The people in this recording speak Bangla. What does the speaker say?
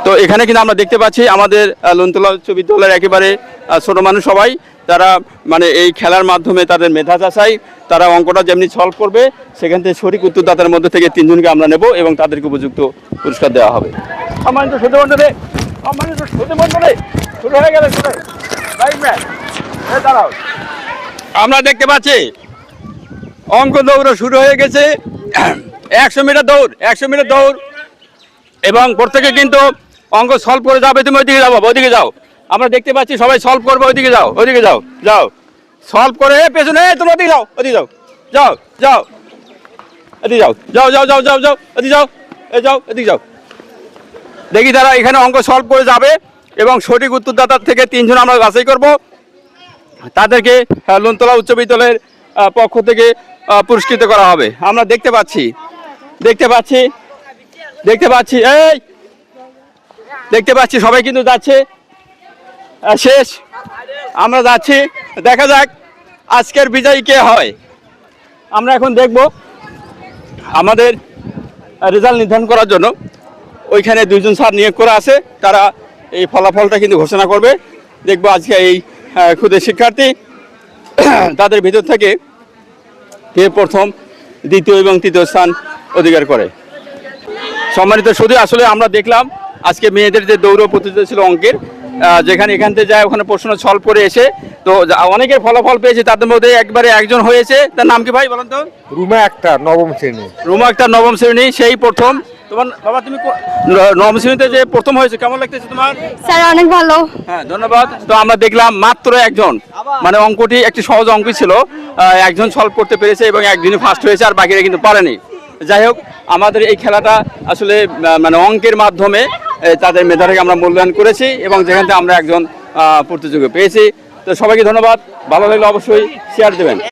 তো এখানে কিন্তু আমরা দেখতে পাচ্ছি আমাদের লুনতলা উচ্চ বিদ্যালয়ের একেবারে ছোট মানুষ সবাই তারা মানে এই খেলার মাধ্যমে তাদের মেধা যাচাই, তারা অঙ্কটা যেমনি সলভ করবে সেখান থেকে সঠিক উত্তরদাতার মধ্যে থেকে 3 জনকে আমরা নেব এবং তাদেরকে উপযুক্ত পুরস্কার দেওয়া হবে। সম্মানিত শ্রোতামণ্ডলী, শুরু হয়ে গেলে দাঁড়াও, আমরা দেখতে পাচ্ছি অঙ্ক দৌড় শুরু হয়ে গেছে। 100 মিটার দৌড়, 100 মিটার দৌড় এবং প্রত্যেকে কিন্তু অঙ্ক সলভ করে যাবে। তুমি ওইদিকে যাও, ওইদিকে যাও, আমরা দেখতে পাচ্ছি সবাই সলভ করবে। ওইদিকে যাও, ওইদিকে যাও, যাও সলভ করে পেছনে তুমি ওদিকে যাও, ওদিকে যাও, যাও যাও, এদিকে যাও, যাও যাও যাও যাও যাও, এদিকে যাও, এই যাও, এদিকে যাও। দেখি তারা এখানে অঙ্ক সলভ করে যাবে এবং সঠিক উত্তরদাতার থেকে 3 জন আমরা বাছাই করব, তাদেরকে লুনতলা উচ্চ বিদ্যালয়ের পক্ষ থেকে পুরস্কৃত করা হবে। আমরা দেখতে পাচ্ছি এই দেখতে পাচ্ছি সবাই কিন্তু যাচ্ছে, শেষ আমরা যাচ্ছি। দেখা যাক আজকের বিজয়ী কে হয়। আমরা এখন দেখব আমাদের রেজাল্ট নির্ধারণ করার জন্য ওইখানে 2 জন স্যার নিয়োগ করা আছে, তারা এই ফলাফলটা কিন্তু ঘোষণা করবে। দেখব আজকে এই ক্ষুদে শিক্ষার্থী তাদের ভিতর থেকে কে প্রথম, দ্বিতীয় এবং তৃতীয় স্থান অধিকার করে। সম্মানিত শুধু আসলে আমরা দেখলাম আজকে মেয়েদের যে দৌড় প্রতিযোগিতা ছিল অঙ্কের, যেখানে এখান থেকে যায় ওখানে প্রশ্ন সলভ করে এসে তো অনেকের ফলাফল পেয়েছে, তাদের মধ্যে একবারে একজন হয়েছে। তার নাম কি ভাই বলেন তো? রুমা আক্তার, নবম শ্রেণী। রুমা আক্তার, নবম শ্রেণী, সেই প্রথম। তোমার বাবা তুমি নবম শ্রেণীতে যে প্রথম হয়েছে, কেমন লাগতেছে তোমার? স্যার অনেক ভালো। হ্যাঁ ধন্যবাদ। তো আমরা দেখলাম মাত্র একজন, মানে অঙ্কটি একটি সহজ অঙ্ক ছিল, একজন সলভ করতে পেরেছে এবং একজনই ফার্স্ট হয়েছে, আর বাকিরা কিন্তু পারেনি। যাই হোক, আমাদের এই খেলাটা আসলে মানে অঙ্কের মাধ্যমে তাদের মেধাটাকে আমরা মূল্যায়ন করেছি এবং যেখান থেকে আমরা একজন প্রতিযোগী পেয়েছি। তো সবাইকে ধন্যবাদ, ভালো লাগলে অবশ্যই শেয়ার দেবেন।